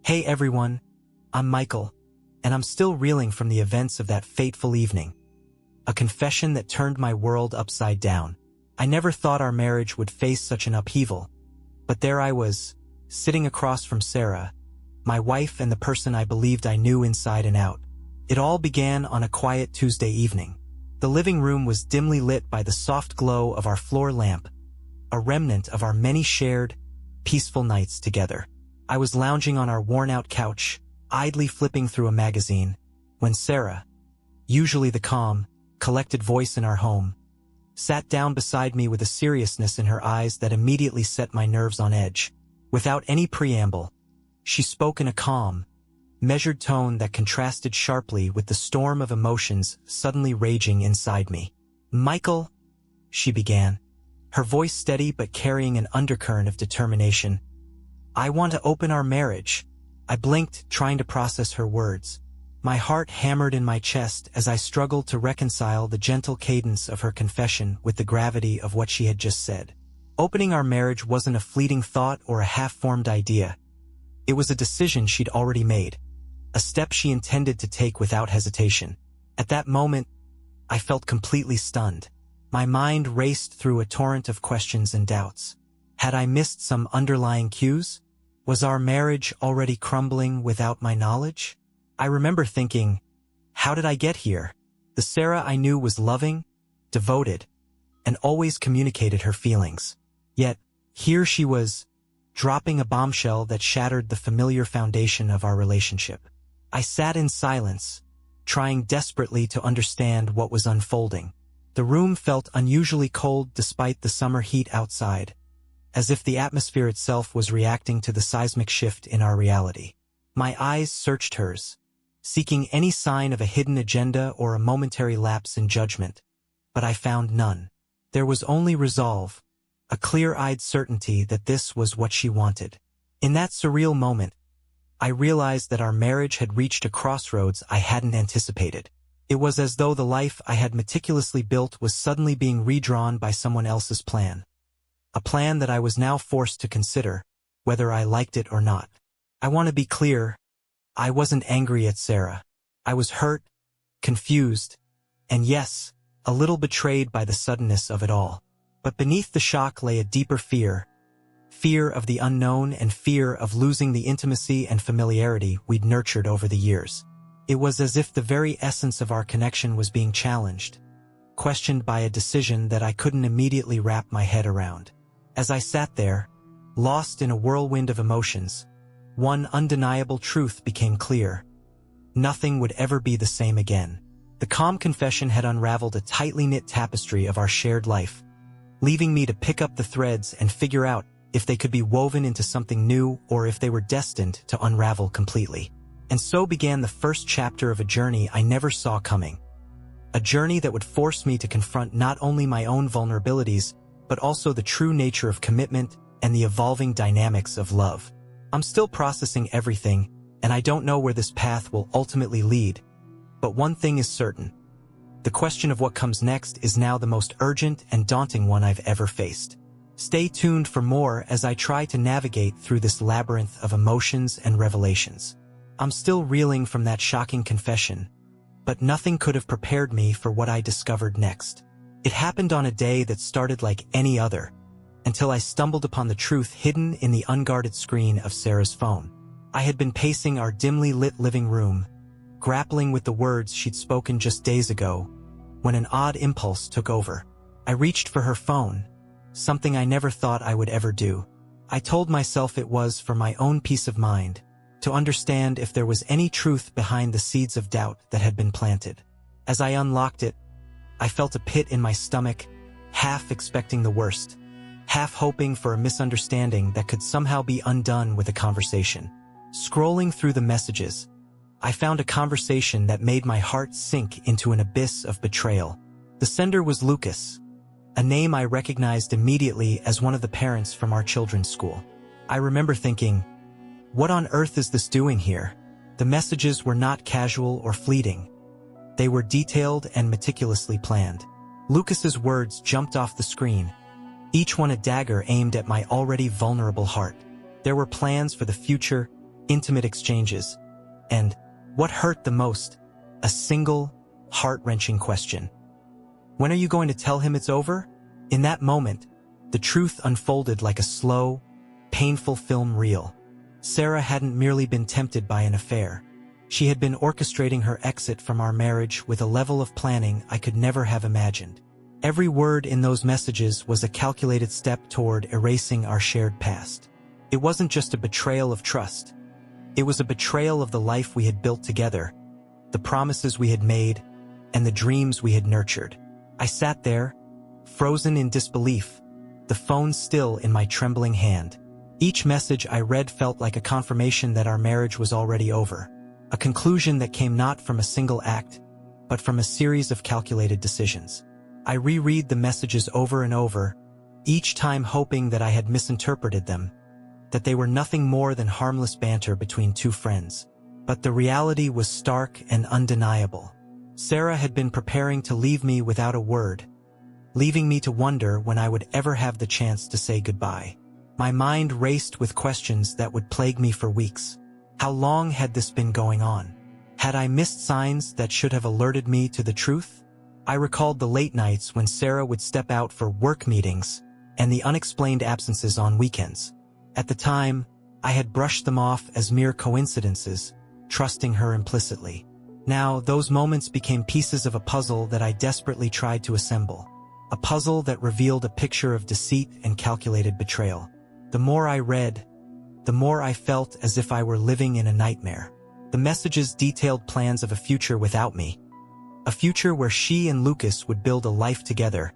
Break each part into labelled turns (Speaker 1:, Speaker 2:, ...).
Speaker 1: Hey everyone, I'm Michael, and I'm still reeling from the events of that fateful evening. A confession that turned my world upside down. I never thought our marriage would face such an upheaval, but there I was, sitting across from Sarah, my wife and the person I believed I knew inside and out. It all began on a quiet Tuesday evening. The living room was dimly lit by the soft glow of our floor lamp, a remnant of our many shared, peaceful nights together. I was lounging on our worn-out couch, idly flipping through a magazine, when Sarah, usually the calm, collected voice in our home, sat down beside me with a seriousness in her eyes that immediately set my nerves on edge. Without any preamble, she spoke in a calm, measured tone that contrasted sharply with the storm of emotions suddenly raging inside me. "Michael," she began, her voice steady but carrying an undercurrent of determination, "I want to open our marriage." I blinked, trying to process her words. My heart hammered in my chest as I struggled to reconcile the gentle cadence of her confession with the gravity of what she had just said. Opening our marriage wasn't a fleeting thought or a half-formed idea. It was a decision she'd already made, a step she intended to take without hesitation. At that moment, I felt completely stunned. My mind raced through a torrent of questions and doubts. Had I missed some underlying cues? Was our marriage already crumbling without my knowledge? I remember thinking, how did I get here? The Sarah I knew was loving, devoted, and always communicated her feelings. Yet, here she was, dropping a bombshell that shattered the familiar foundation of our relationship. I sat in silence, trying desperately to understand what was unfolding. The room felt unusually cold despite the summer heat outside, as if the atmosphere itself was reacting to the seismic shift in our reality. My eyes searched hers, seeking any sign of a hidden agenda or a momentary lapse in judgment, but I found none. There was only resolve, a clear-eyed certainty that this was what she wanted. In that surreal moment, I realized that our marriage had reached a crossroads I hadn't anticipated. It was as though the life I had meticulously built was suddenly being redrawn by someone else's plan. A plan that I was now forced to consider, whether I liked it or not. I want to be clear, I wasn't angry at Sarah. I was hurt, confused, and yes, a little betrayed by the suddenness of it all. But beneath the shock lay a deeper fear of the unknown and fear of losing the intimacy and familiarity we'd nurtured over the years. It was as if the very essence of our connection was being challenged, questioned by a decision that I couldn't immediately wrap my head around. As I sat there, lost in a whirlwind of emotions, one undeniable truth became clear. Nothing would ever be the same again. The calm confession had unraveled a tightly knit tapestry of our shared life, leaving me to pick up the threads and figure out if they could be woven into something new or if they were destined to unravel completely. And so began the first chapter of a journey I never saw coming. A journey that would force me to confront not only my own vulnerabilities, but also the true nature of commitment and the evolving dynamics of love. I'm still processing everything, and I don't know where this path will ultimately lead. But one thing is certain. The question of what comes next is now the most urgent and daunting one I've ever faced. Stay tuned for more as I try to navigate through this labyrinth of emotions and revelations. I'm still reeling from that shocking confession, but nothing could have prepared me for what I discovered next. It happened on a day that started like any other, until I stumbled upon the truth hidden in the unguarded screen of Sarah's phone. I had been pacing our dimly lit living room, grappling with the words she'd spoken just days ago, when an odd impulse took over. I reached for her phone, something I never thought I would ever do. I told myself it was for my own peace of mind, to understand if there was any truth behind the seeds of doubt that had been planted. As I unlocked it, I felt a pit in my stomach, half expecting the worst, half hoping for a misunderstanding that could somehow be undone with a conversation. Scrolling through the messages, I found a conversation that made my heart sink into an abyss of betrayal. The sender was Lucas, a name I recognized immediately as one of the parents from our children's school. I remember thinking, what on earth is this doing here? The messages were not casual or fleeting. They were detailed and meticulously planned. Lucas's words jumped off the screen, each one a dagger aimed at my already vulnerable heart. There were plans for the future, intimate exchanges, and, what hurt the most, a single, heart-wrenching question. When are you going to tell him it's over? In that moment, the truth unfolded like a slow, painful film reel. Sarah hadn't merely been tempted by an affair. She had been orchestrating her exit from our marriage with a level of planning I could never have imagined. Every word in those messages was a calculated step toward erasing our shared past. It wasn't just a betrayal of trust. It was a betrayal of the life we had built together, the promises we had made, and the dreams we had nurtured. I sat there, frozen in disbelief, the phone still in my trembling hand. Each message I read felt like a confirmation that our marriage was already over, a conclusion that came not from a single act, but from a series of calculated decisions. I reread the messages over and over, each time hoping that I had misinterpreted them, that they were nothing more than harmless banter between two friends. But the reality was stark and undeniable. Sarah had been preparing to leave me without a word, leaving me to wonder when I would ever have the chance to say goodbye. My mind raced with questions that would plague me for weeks. How long had this been going on? Had I missed signs that should have alerted me to the truth? I recalled the late nights when Sarah would step out for work meetings and the unexplained absences on weekends. At the time, I had brushed them off as mere coincidences, trusting her implicitly. Now, those moments became pieces of a puzzle that I desperately tried to assemble. A puzzle that revealed a picture of deceit and calculated betrayal. The more I read, the more I felt as if I were living in a nightmare. The messages detailed plans of a future without me. A future where she and Lucas would build a life together,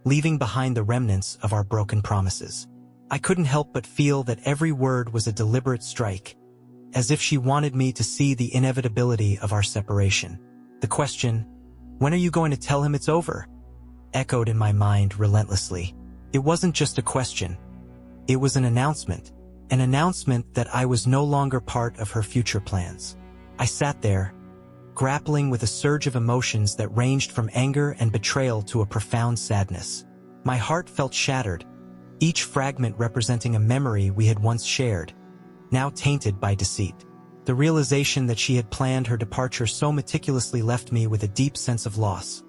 Speaker 1: leaving behind the remnants of our broken promises. I couldn't help but feel that every word was a deliberate strike, as if she wanted me to see the inevitability of our separation. The question, "When are you going to tell him it's over?" echoed in my mind relentlessly. It wasn't just a question. It was an announcement that I was no longer part of her future plans. I sat there, grappling with a surge of emotions that ranged from anger and betrayal to a profound sadness. My heart felt shattered, each fragment representing a memory we had once shared, now tainted by deceit. The realization that she had planned her departure so meticulously left me with a deep sense of loss.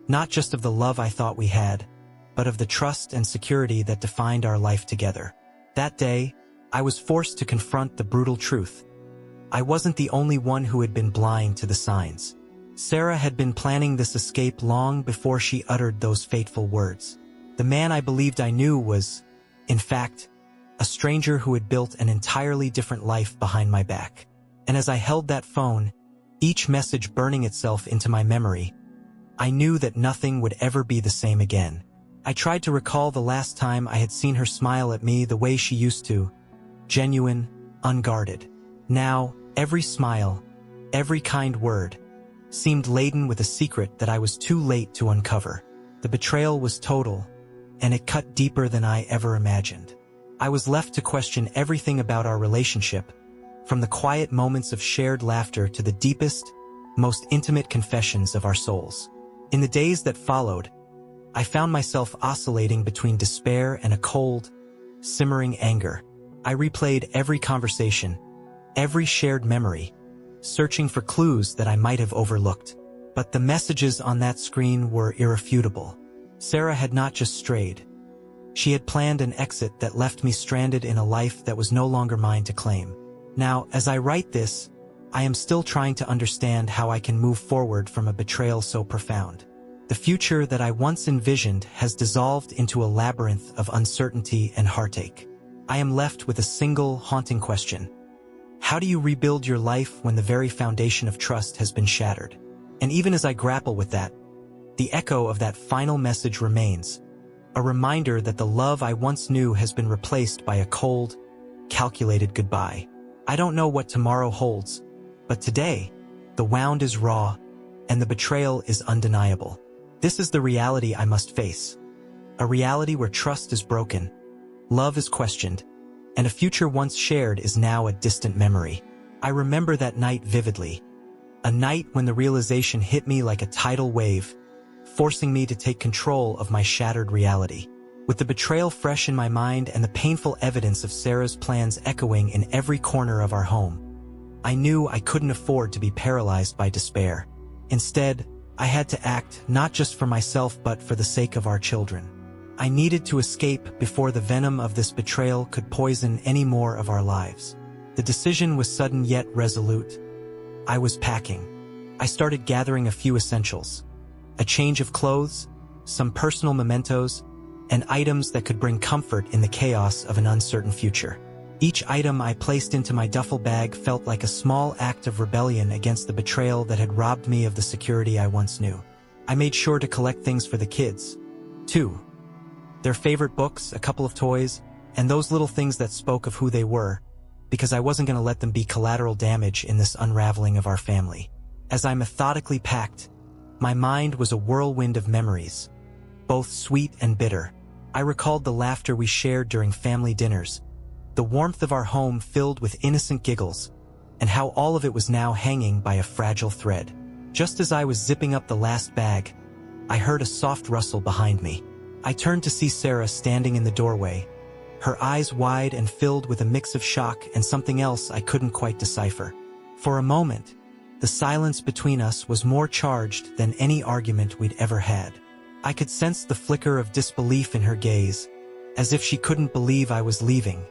Speaker 1: Not just of the love I thought we had, but of the trust and security that defined our life together. That day, I was forced to confront the brutal truth. I wasn't the only one who had been blind to the signs. Sarah had been planning this escape long before she uttered those fateful words. The man I believed I knew was, in fact, a stranger who had built an entirely different life behind my back. And as I held that phone, each message burning itself into my memory, I knew that nothing would ever be the same again. I tried to recall the last time I had seen her smile at me the way she used to, genuine, unguarded. Now, every smile, every kind word, seemed laden with a secret that I was too late to uncover. The betrayal was total, and it cut deeper than I ever imagined. I was left to question everything about our relationship, from the quiet moments of shared laughter to the deepest, most intimate confessions of our souls. In the days that followed, I found myself oscillating between despair and a cold, simmering anger. I replayed every conversation, every shared memory, searching for clues that I might have overlooked. But the messages on that screen were irrefutable. Sarah had not just strayed. She had planned an exit that left me stranded in a life that was no longer mine to claim. Now, as I write this, I am still trying to understand how I can move forward from a betrayal so profound. The future that I once envisioned has dissolved into a labyrinth of uncertainty and heartache. I am left with a single haunting question. How do you rebuild your life when the very foundation of trust has been shattered? And even as I grapple with that, the echo of that final message remains, a reminder that the love I once knew has been replaced by a cold, calculated goodbye. I don't know what tomorrow holds, but today, the wound is raw, and the betrayal is undeniable. This is the reality I must face. A reality where trust is broken, love is questioned, and a future once shared is now a distant memory. I remember that night vividly. A night when the realization hit me like a tidal wave, forcing me to take control of my shattered reality. With the betrayal fresh in my mind and the painful evidence of Sarah's plans echoing in every corner of our home, I knew I couldn't afford to be paralyzed by despair. Instead, I had to act not just for myself but for the sake of our children. I needed to escape before the venom of this betrayal could poison any more of our lives. The decision was sudden yet resolute. I was packing. I started gathering a few essentials: a change of clothes, some personal mementos, and items that could bring comfort in the chaos of an uncertain future. Each item I placed into my duffel bag felt like a small act of rebellion against the betrayal that had robbed me of the security I once knew. I made sure to collect things for the kids, too. Their favorite books, a couple of toys, and those little things that spoke of who they were, because I wasn't going to let them be collateral damage in this unraveling of our family. As I methodically packed, my mind was a whirlwind of memories, both sweet and bitter. I recalled the laughter we shared during family dinners, the warmth of our home filled with innocent giggles, and how all of it was now hanging by a fragile thread. Just as I was zipping up the last bag, I heard a soft rustle behind me. I turned to see Sarah standing in the doorway, her eyes wide and filled with a mix of shock and something else I couldn't quite decipher. For a moment, the silence between us was more charged than any argument we'd ever had. I could sense the flicker of disbelief in her gaze, as if she couldn't believe I was leaving.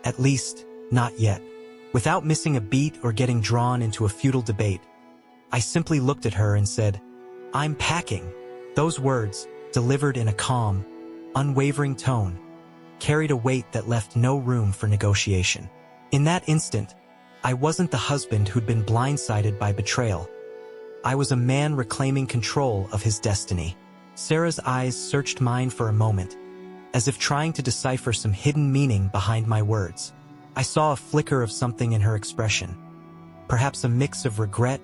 Speaker 1: At least, not yet. Without missing a beat or getting drawn into a futile debate, I simply looked at her and said, "I'm packing." Those words, delivered in a calm, unwavering tone, carried a weight that left no room for negotiation. In that instant, I wasn't the husband who'd been blindsided by betrayal. I was a man reclaiming control of his destiny. Sarah's eyes searched mine for a moment, as if trying to decipher some hidden meaning behind my words. I saw a flicker of something in her expression, perhaps a mix of regret,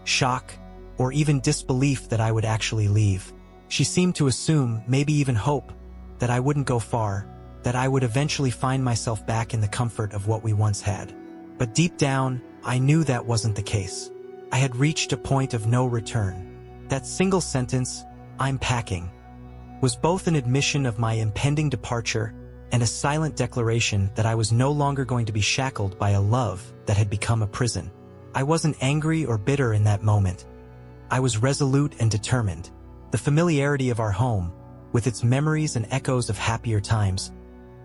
Speaker 1: shock, or even disbelief that I would actually leave. She seemed to assume, maybe even hope, that I wouldn't go far, that I would eventually find myself back in the comfort of what we once had. But deep down, I knew that wasn't the case. I had reached a point of no return. That single sentence, "I'm packing," was both an admission of my impending departure and a silent declaration that I was no longer going to be shackled by a love that had become a prison. I wasn't angry or bitter in that moment. I was resolute and determined. The familiarity of our home, with its memories and echoes of happier times,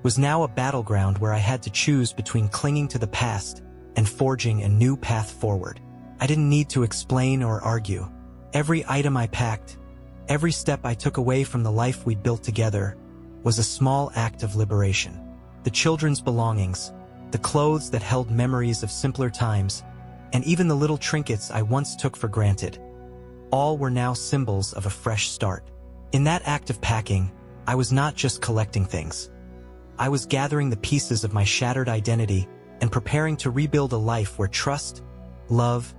Speaker 1: was now a battleground where I had to choose between clinging to the past and forging a new path forward. I didn't need to explain or argue. Every item I packed, every step I took away from the life we'd built together, was a small act of liberation. The children's belongings, the clothes that held memories of simpler times, and even the little trinkets I once took for granted, all were now symbols of a fresh start. In that act of packing, I was not just collecting things. I was gathering the pieces of my shattered identity and preparing to rebuild a life where trust, love,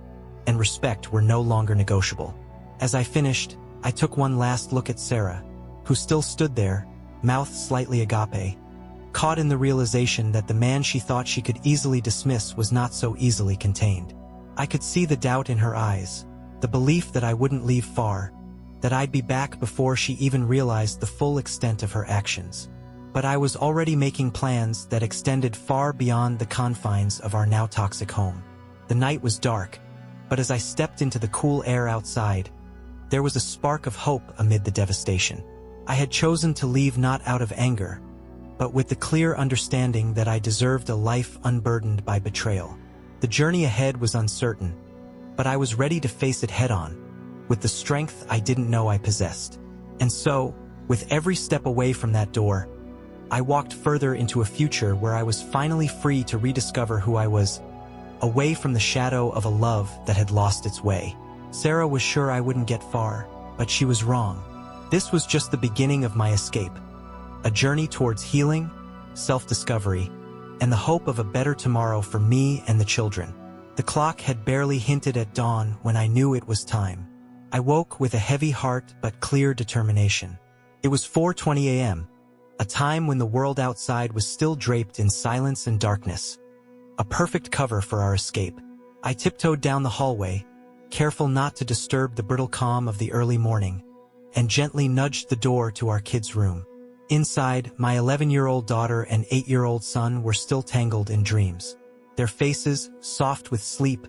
Speaker 1: and respect were no longer negotiable. As I finished, I took one last look at Sarah, who still stood there, mouth slightly agape, caught in the realization that the man she thought she could easily dismiss was not so easily contained. I could see the doubt in her eyes, the belief that I wouldn't leave far, that I'd be back before she even realized the full extent of her actions. But I was already making plans that extended far beyond the confines of our now toxic home. The night was dark, but as I stepped into the cool air outside, there was a spark of hope amid the devastation. I had chosen to leave not out of anger, but with the clear understanding that I deserved a life unburdened by betrayal. The journey ahead was uncertain, but I was ready to face it head-on, with the strength I didn't know I possessed. And so, with every step away from that door, I walked further into a future where I was finally free to rediscover who I was, away from the shadow of a love that had lost its way. Sarah was sure I wouldn't get far, but she was wrong. This was just the beginning of my escape, a journey towards healing, self-discovery, and the hope of a better tomorrow for me and the children. The clock had barely hinted at dawn when I knew it was time. I woke with a heavy heart but clear determination. It was 4:20 a.m., a time when the world outside was still draped in silence and darkness, a perfect cover for our escape. I tiptoed down the hallway, careful not to disturb the brittle calm of the early morning, and gently nudged the door to our kids' room. Inside, my 11-year-old daughter and 8-year-old son were still tangled in dreams. Their faces, soft with sleep,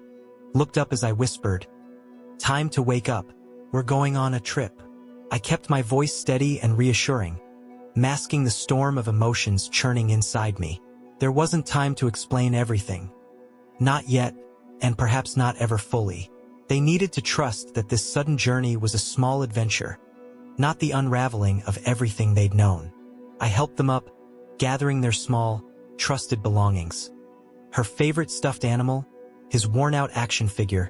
Speaker 1: looked up as I whispered, "Time to wake up. We're going on a trip." I kept my voice steady and reassuring, masking the storm of emotions churning inside me. There wasn't time to explain everything. Not yet, and perhaps not ever fully. They needed to trust that this sudden journey was a small adventure, not the unraveling of everything they'd known. I helped them up, gathering their small, trusted belongings. Her favorite stuffed animal, his worn-out action figure,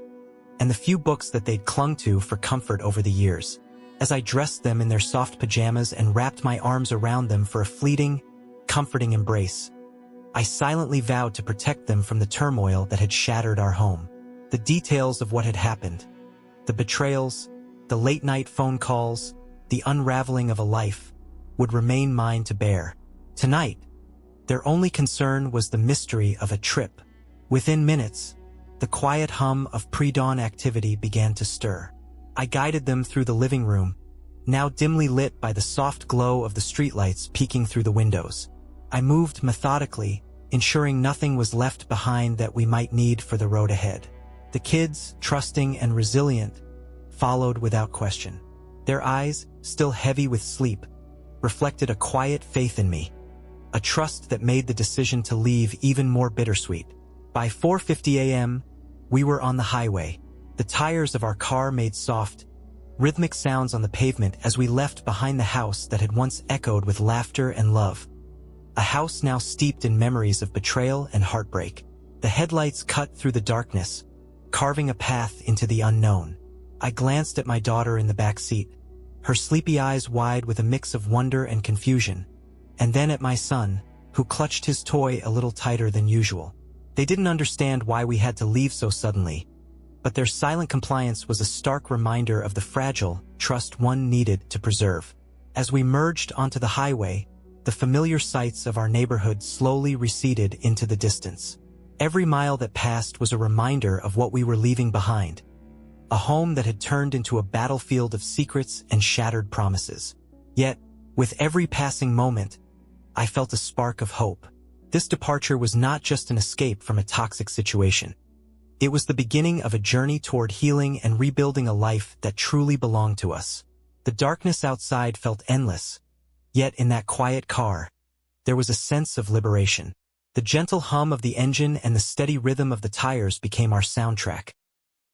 Speaker 1: and the few books that they'd clung to for comfort over the years. As I dressed them in their soft pajamas and wrapped my arms around them for a fleeting, comforting embrace, I silently vowed to protect them from the turmoil that had shattered our home. The details of what had happened, the betrayals, the late-night phone calls, the unraveling of a life, would remain mine to bear. Tonight, their only concern was the mystery of a trip. Within minutes, the quiet hum of pre-dawn activity began to stir. I guided them through the living room, now dimly lit by the soft glow of the streetlights peeking through the windows. I moved methodically, ensuring nothing was left behind that we might need for the road ahead. The kids, trusting and resilient, followed without question. Their eyes, still heavy with sleep, reflected a quiet faith in me, a trust that made the decision to leave even more bittersweet. By 4:50 a.m., we were on the highway. The tires of our car made soft, rhythmic sounds on the pavement as we left behind the house that had once echoed with laughter and love. A house now steeped in memories of betrayal and heartbreak. The headlights cut through the darkness, carving a path into the unknown. I glanced at my daughter in the back seat, her sleepy eyes wide with a mix of wonder and confusion, and then at my son, who clutched his toy a little tighter than usual. They didn't understand why we had to leave so suddenly, but their silent compliance was a stark reminder of the fragile trust one needed to preserve. As we merged onto the highway, the familiar sights of our neighborhood slowly receded into the distance. Every mile that passed was a reminder of what we were leaving behind, a home that had turned into a battlefield of secrets and shattered promises. Yet, with every passing moment, I felt a spark of hope. This departure was not just an escape from a toxic situation. It was the beginning of a journey toward healing and rebuilding a life that truly belonged to us. The darkness outside felt endless, yet in that quiet car, there was a sense of liberation. The gentle hum of the engine and the steady rhythm of the tires became our soundtrack,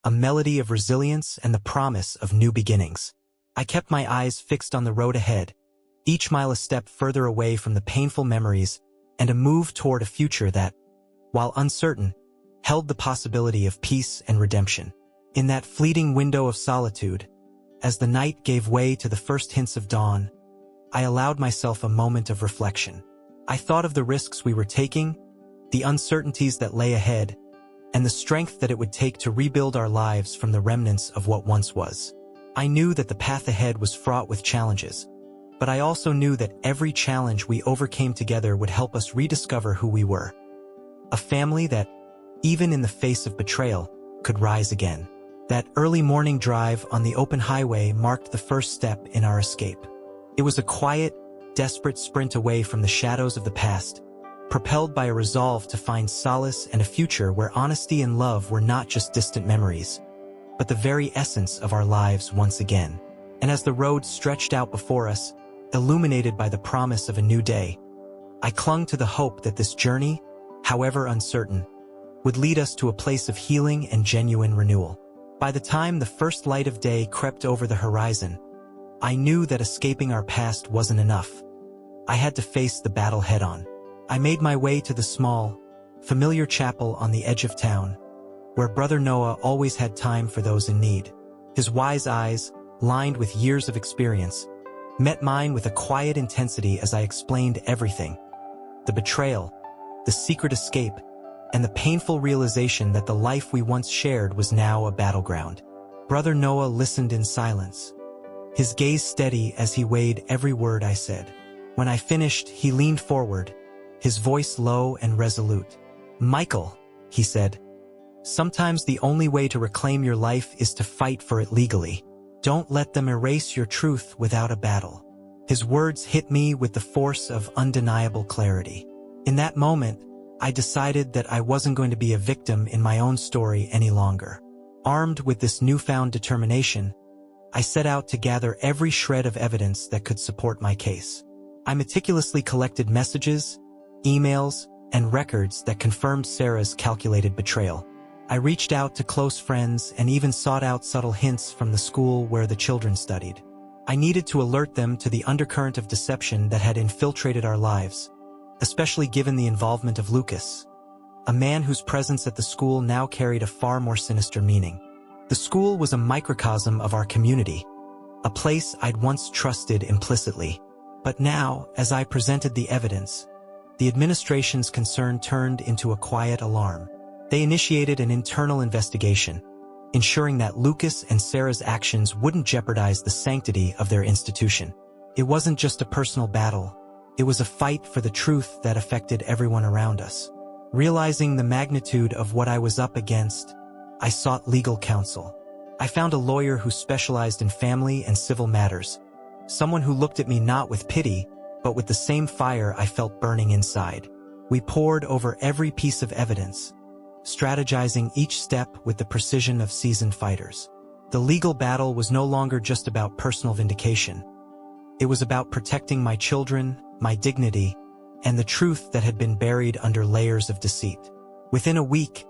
Speaker 1: a melody of resilience and the promise of new beginnings. I kept my eyes fixed on the road ahead, each mile a step further away from the painful memories and a move toward a future that, while uncertain, held the possibility of peace and redemption. In that fleeting window of solitude, as the night gave way to the first hints of dawn, I allowed myself a moment of reflection. I thought of the risks we were taking, the uncertainties that lay ahead, and the strength that it would take to rebuild our lives from the remnants of what once was. I knew that the path ahead was fraught with challenges, but I also knew that every challenge we overcame together would help us rediscover who we were. A family that, even in the face of betrayal, could rise again. That early morning drive on the open highway marked the first step in our escape. It was a quiet, desperate sprint away from the shadows of the past, propelled by a resolve to find solace and a future where honesty and love were not just distant memories, but the very essence of our lives once again. And as the road stretched out before us, illuminated by the promise of a new day, I clung to the hope that this journey, however uncertain, would lead us to a place of healing and genuine renewal. By the time the first light of day crept over the horizon, I knew that escaping our past wasn't enough. I had to face the battle head-on. I made my way to the small, familiar chapel on the edge of town, where Brother Noah always had time for those in need. His wise eyes, lined with years of experience, met mine with a quiet intensity as I explained everything: the betrayal, the secret escape, and the painful realization that the life we once shared was now a battleground. Brother Noah listened in silence, his gaze steady as he weighed every word I said. When I finished, he leaned forward, his voice low and resolute. "Michael," he said, "sometimes the only way to reclaim your life is to fight for it legally. Don't let them erase your truth without a battle." His words hit me with the force of undeniable clarity. In that moment, I decided that I wasn't going to be a victim in my own story any longer. Armed with this newfound determination, I set out to gather every shred of evidence that could support my case. I meticulously collected messages, emails, and records that confirmed Sarah's calculated betrayal. I reached out to close friends and even sought out subtle hints from the school where the children studied. I needed to alert them to the undercurrent of deception that had infiltrated our lives, especially given the involvement of Lucas, a man whose presence at the school now carried a far more sinister meaning. The school was a microcosm of our community, a place I'd once trusted implicitly. But now, as I presented the evidence, the administration's concern turned into a quiet alarm. They initiated an internal investigation, ensuring that Lucas and Sarah's actions wouldn't jeopardize the sanctity of their institution. It wasn't just a personal battle. It was a fight for the truth that affected everyone around us. Realizing the magnitude of what I was up against, I sought legal counsel. I found a lawyer who specialized in family and civil matters, someone who looked at me not with pity, but with the same fire I felt burning inside. We pored over every piece of evidence, strategizing each step with the precision of seasoned fighters. The legal battle was no longer just about personal vindication. It was about protecting my children, my dignity, and the truth that had been buried under layers of deceit. Within a week,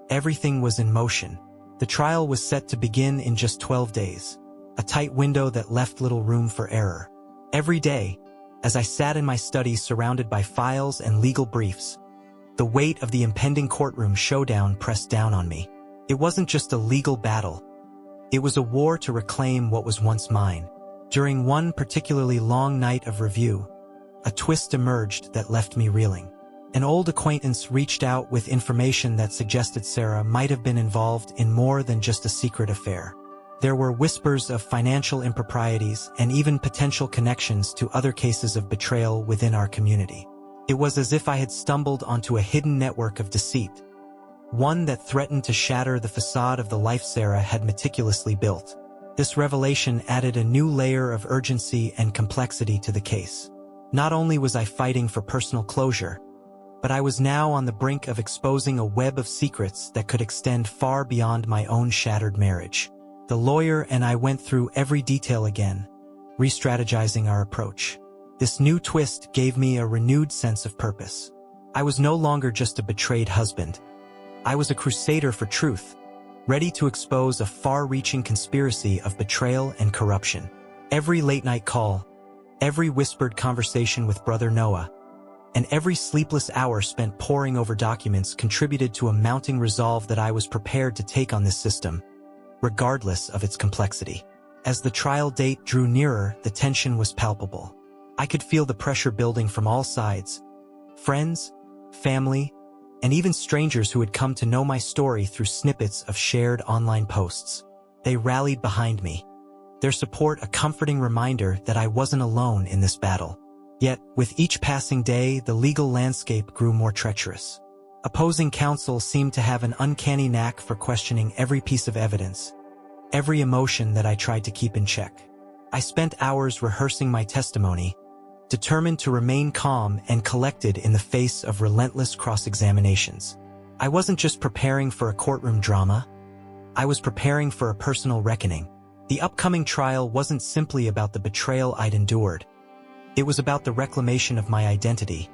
Speaker 1: everything was in motion. The trial was set to begin in just 12 days, a tight window that left little room for error. Every day, as I sat in my study surrounded by files and legal briefs, the weight of the impending courtroom showdown pressed down on me. It wasn't just a legal battle. It was a war to reclaim what was once mine. During one particularly long night of review, a twist emerged that left me reeling. An old acquaintance reached out with information that suggested Sarah might have been involved in more than just a secret affair. There were whispers of financial improprieties and even potential connections to other cases of betrayal within our community. It was as if I had stumbled onto a hidden network of deceit, one that threatened to shatter the facade of the life Sarah had meticulously built. This revelation added a new layer of urgency and complexity to the case. Not only was I fighting for personal closure, but I was now on the brink of exposing a web of secrets that could extend far beyond my own shattered marriage. The lawyer and I went through every detail again, re-strategizing our approach. This new twist gave me a renewed sense of purpose. I was no longer just a betrayed husband. I was a crusader for truth, ready to expose a far-reaching conspiracy of betrayal and corruption. Every late-night call, every whispered conversation with Brother Noah, and every sleepless hour spent poring over documents contributed to a mounting resolve that I was prepared to take on this system, regardless of its complexity. As the trial date drew nearer, the tension was palpable. I could feel the pressure building from all sides. Friends, family, and even strangers who had come to know my story through snippets of shared online posts. They rallied behind me, their support a comforting reminder that I wasn't alone in this battle. Yet, with each passing day, the legal landscape grew more treacherous. Opposing counsel seemed to have an uncanny knack for questioning every piece of evidence, every emotion that I tried to keep in check. I spent hours rehearsing my testimony, determined to remain calm and collected in the face of relentless cross-examinations. I wasn't just preparing for a courtroom drama, I was preparing for a personal reckoning. The upcoming trial wasn't simply about the betrayal I'd endured. It was about the reclamation of my identity,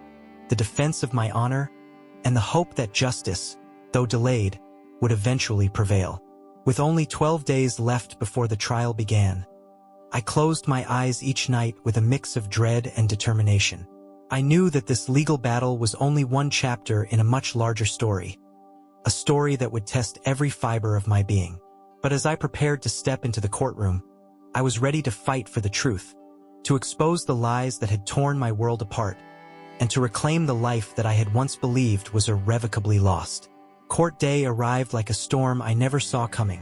Speaker 1: the defense of my honor, and the hope that justice, though delayed, would eventually prevail. With only 12 days left before the trial began, I closed my eyes each night with a mix of dread and determination. I knew that this legal battle was only one chapter in a much larger story, a story that would test every fiber of my being. But as I prepared to step into the courtroom, I was ready to fight for the truth, to expose the lies that had torn my world apart, and to reclaim the life that I had once believed was irrevocably lost. Court day arrived like a storm I never saw coming.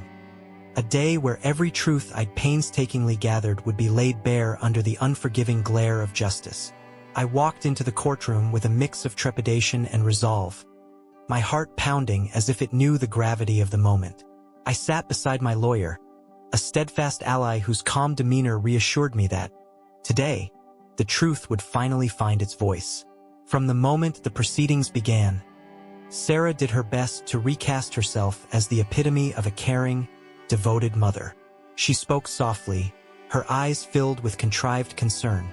Speaker 1: A day where every truth I'd painstakingly gathered would be laid bare under the unforgiving glare of justice. I walked into the courtroom with a mix of trepidation and resolve, my heart pounding as if it knew the gravity of the moment. I sat beside my lawyer, a steadfast ally whose calm demeanor reassured me that, today, the truth would finally find its voice. From the moment the proceedings began, Sarah did her best to recast herself as the epitome of a caring, devoted mother. She spoke softly, her eyes filled with contrived concern,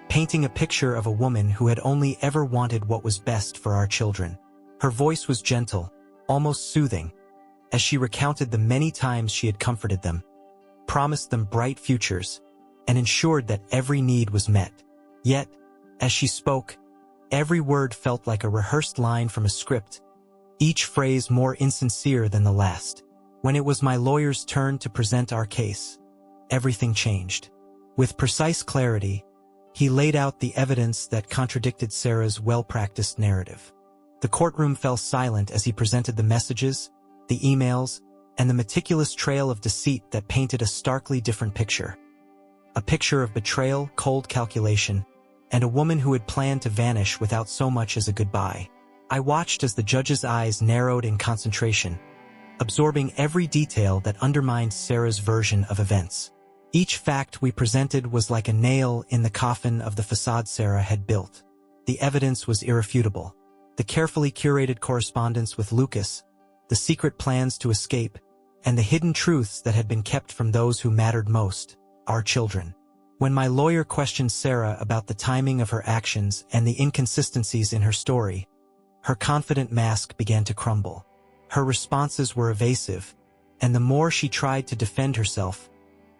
Speaker 1: painting a picture of a woman who had only ever wanted what was best for our children. Her voice was gentle, almost soothing, as she recounted the many times she had comforted them, promised them bright futures, and ensured that every need was met. Yet, as she spoke, every word felt like a rehearsed line from a script, each phrase more insincere than the last. When it was my lawyer's turn to present our case, everything changed. With precise clarity, he laid out the evidence that contradicted Sarah's well-practiced narrative. The courtroom fell silent as he presented the messages, the emails, and the meticulous trail of deceit that painted a starkly different picture. A picture of betrayal, cold calculation, and a woman who had planned to vanish without so much as a goodbye. I watched as the judge's eyes narrowed in concentration, absorbing every detail that undermined Sarah's version of events. Each fact we presented was like a nail in the coffin of the facade Sarah had built. The evidence was irrefutable. The carefully curated correspondence with Lucas, the secret plans to escape, and the hidden truths that had been kept from those who mattered most, our children. When my lawyer questioned Sarah about the timing of her actions and the inconsistencies in her story, her confident mask began to crumble. Her responses were evasive, and the more she tried to defend herself,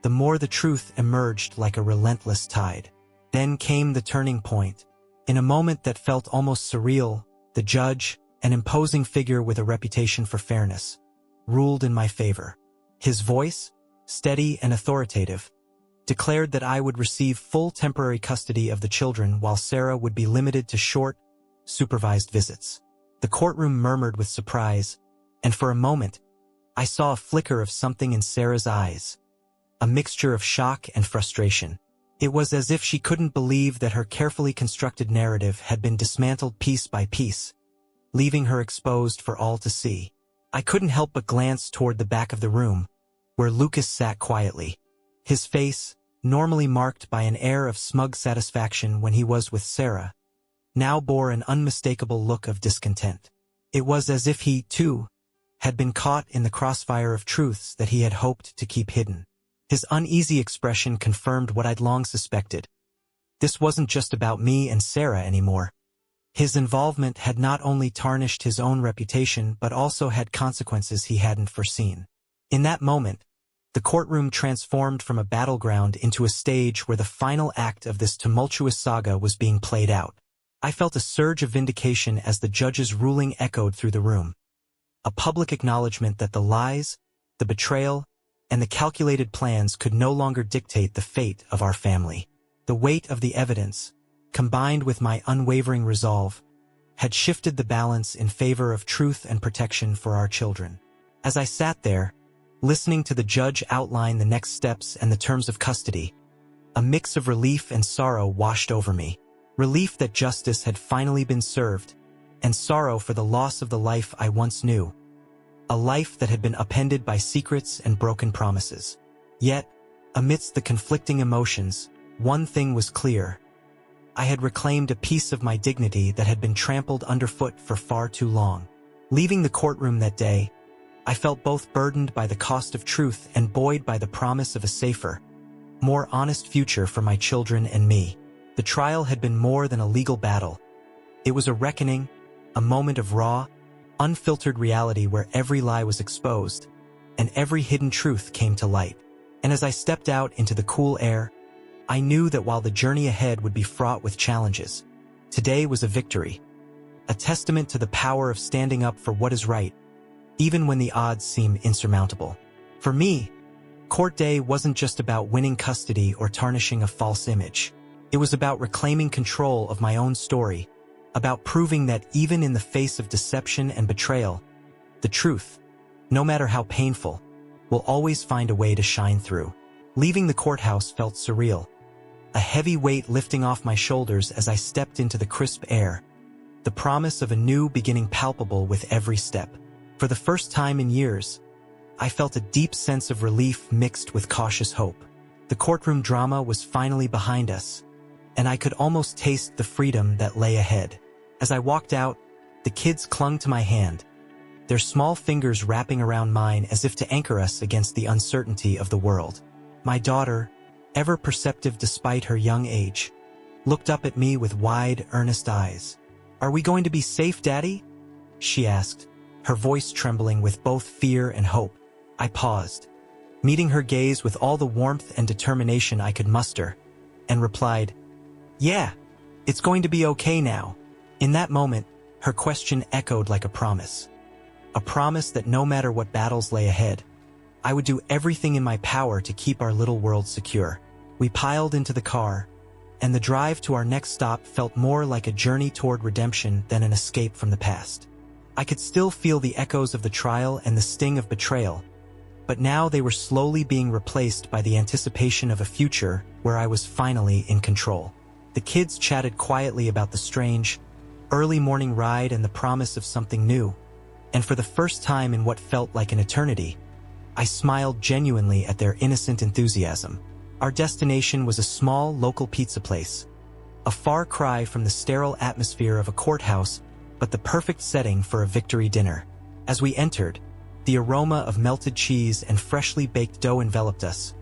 Speaker 1: the more the truth emerged like a relentless tide. Then came the turning point. In a moment that felt almost surreal, the judge, an imposing figure with a reputation for fairness, ruled in my favor. His voice, steady and authoritative, declared that I would receive full temporary custody of the children while Sarah would be limited to short, supervised visits. The courtroom murmured with surprise, and for a moment, I saw a flicker of something in Sarah's eyes, a mixture of shock and frustration. It was as if she couldn't believe that her carefully constructed narrative had been dismantled piece by piece, leaving her exposed for all to see. I couldn't help but glance toward the back of the room, where Lucas sat quietly. His face, normally marked by an air of smug satisfaction when he was with Sarah, now bore an unmistakable look of discontent. It was as if he, too, had been caught in the crossfire of truths that he had hoped to keep hidden. His uneasy expression confirmed what I'd long suspected. This wasn't just about me and Sarah anymore. His involvement had not only tarnished his own reputation but also had consequences he hadn't foreseen. In that moment, the courtroom transformed from a battleground into a stage where the final act of this tumultuous saga was being played out. I felt a surge of vindication as the judge's ruling echoed through the room. A public acknowledgement that the lies, the betrayal, and the calculated plans could no longer dictate the fate of our family. The weight of the evidence, combined with my unwavering resolve, had shifted the balance in favor of truth and protection for our children. As I sat there, listening to the judge outline the next steps and the terms of custody, a mix of relief and sorrow washed over me. Relief that justice had finally been served, and sorrow for the loss of the life I once knew. A life that had been upended by secrets and broken promises. Yet, amidst the conflicting emotions, one thing was clear. I had reclaimed a piece of my dignity that had been trampled underfoot for far too long. Leaving the courtroom that day, I felt both burdened by the cost of truth and buoyed by the promise of a safer, more honest future for my children and me. The trial had been more than a legal battle. It was a reckoning, a moment of raw, unfiltered reality where every lie was exposed, and every hidden truth came to light. And as I stepped out into the cool air, I knew that while the journey ahead would be fraught with challenges, today was a victory, a testament to the power of standing up for what is right, even when the odds seem insurmountable. For me, court day wasn't just about winning custody or tarnishing a false image. It was about reclaiming control of my own story, about proving that even in the face of deception and betrayal, the truth, no matter how painful, will always find a way to shine through. Leaving the courthouse felt surreal, a heavy weight lifting off my shoulders as I stepped into the crisp air, the promise of a new beginning palpable with every step. For the first time in years, I felt a deep sense of relief mixed with cautious hope. The courtroom drama was finally behind us, and I could almost taste the freedom that lay ahead. As I walked out, the kids clung to my hand, their small fingers wrapping around mine as if to anchor us against the uncertainty of the world. My daughter, ever perceptive despite her young age, looked up at me with wide, earnest eyes. "Are we going to be safe, Daddy?" she asked, her voice trembling with both fear and hope. I paused, meeting her gaze with all the warmth and determination I could muster, and replied, "Yeah, it's going to be okay now." In that moment, her question echoed like a promise. A promise that no matter what battles lay ahead, I would do everything in my power to keep our little world secure. We piled into the car, and the drive to our next stop felt more like a journey toward redemption than an escape from the past. I could still feel the echoes of the trial and the sting of betrayal, but now they were slowly being replaced by the anticipation of a future where I was finally in control. The kids chatted quietly about the strange, early morning ride and the promise of something new, and for the first time in what felt like an eternity, I smiled genuinely at their innocent enthusiasm. Our destination was a small local pizza place, a far cry from the sterile atmosphere of a courthouse, but the perfect setting for a victory dinner. As we entered, the aroma of melted cheese and freshly baked dough enveloped us,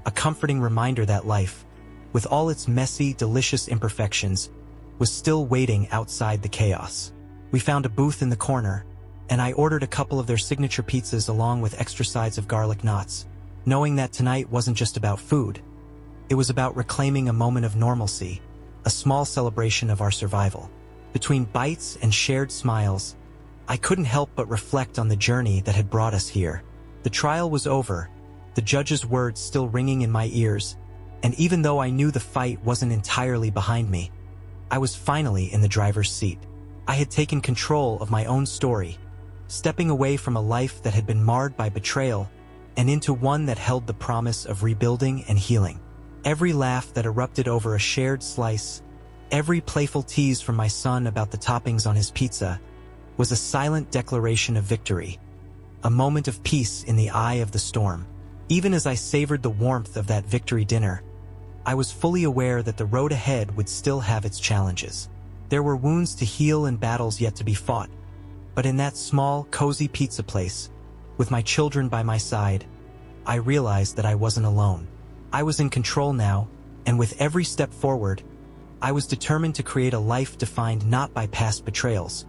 Speaker 1: a comforting reminder that life, with all its messy, delicious imperfections, was still waiting outside the chaos. We found a booth in the corner, and I ordered a couple of their signature pizzas along with extra sides of garlic knots, knowing that tonight wasn't just about food. It was about reclaiming a moment of normalcy, a small celebration of our survival. Between bites and shared smiles, I couldn't help but reflect on the journey that had brought us here. The trial was over, the judge's words still ringing in my ears, and even though I knew the fight wasn't entirely behind me, I was finally in the driver's seat. I had taken control of my own story, stepping away from a life that had been marred by betrayal and into one that held the promise of rebuilding and healing. Every laugh that erupted over a shared slice, every playful tease from my son about the toppings on his pizza, was a silent declaration of victory, a moment of peace in the eye of the storm. Even as I savored the warmth of that victory dinner, I was fully aware that the road ahead would still have its challenges. There were wounds to heal and battles yet to be fought, but in that small, cozy pizza place, with my children by my side, I realized that I wasn't alone. I was in control now, and with every step forward, I was determined to create a life defined not by past betrayals,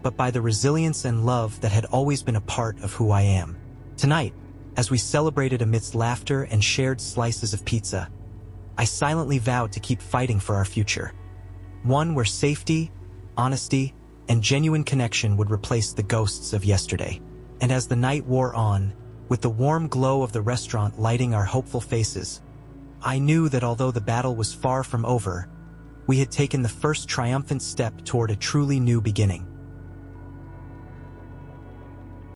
Speaker 1: but by the resilience and love that had always been a part of who I am. Tonight, as we celebrated amidst laughter and shared slices of pizza, I silently vowed to keep fighting for our future. One where safety, honesty, and genuine connection would replace the ghosts of yesterday. And as the night wore on, with the warm glow of the restaurant lighting our hopeful faces, I knew that although the battle was far from over, we had taken the first triumphant step toward a truly new beginning.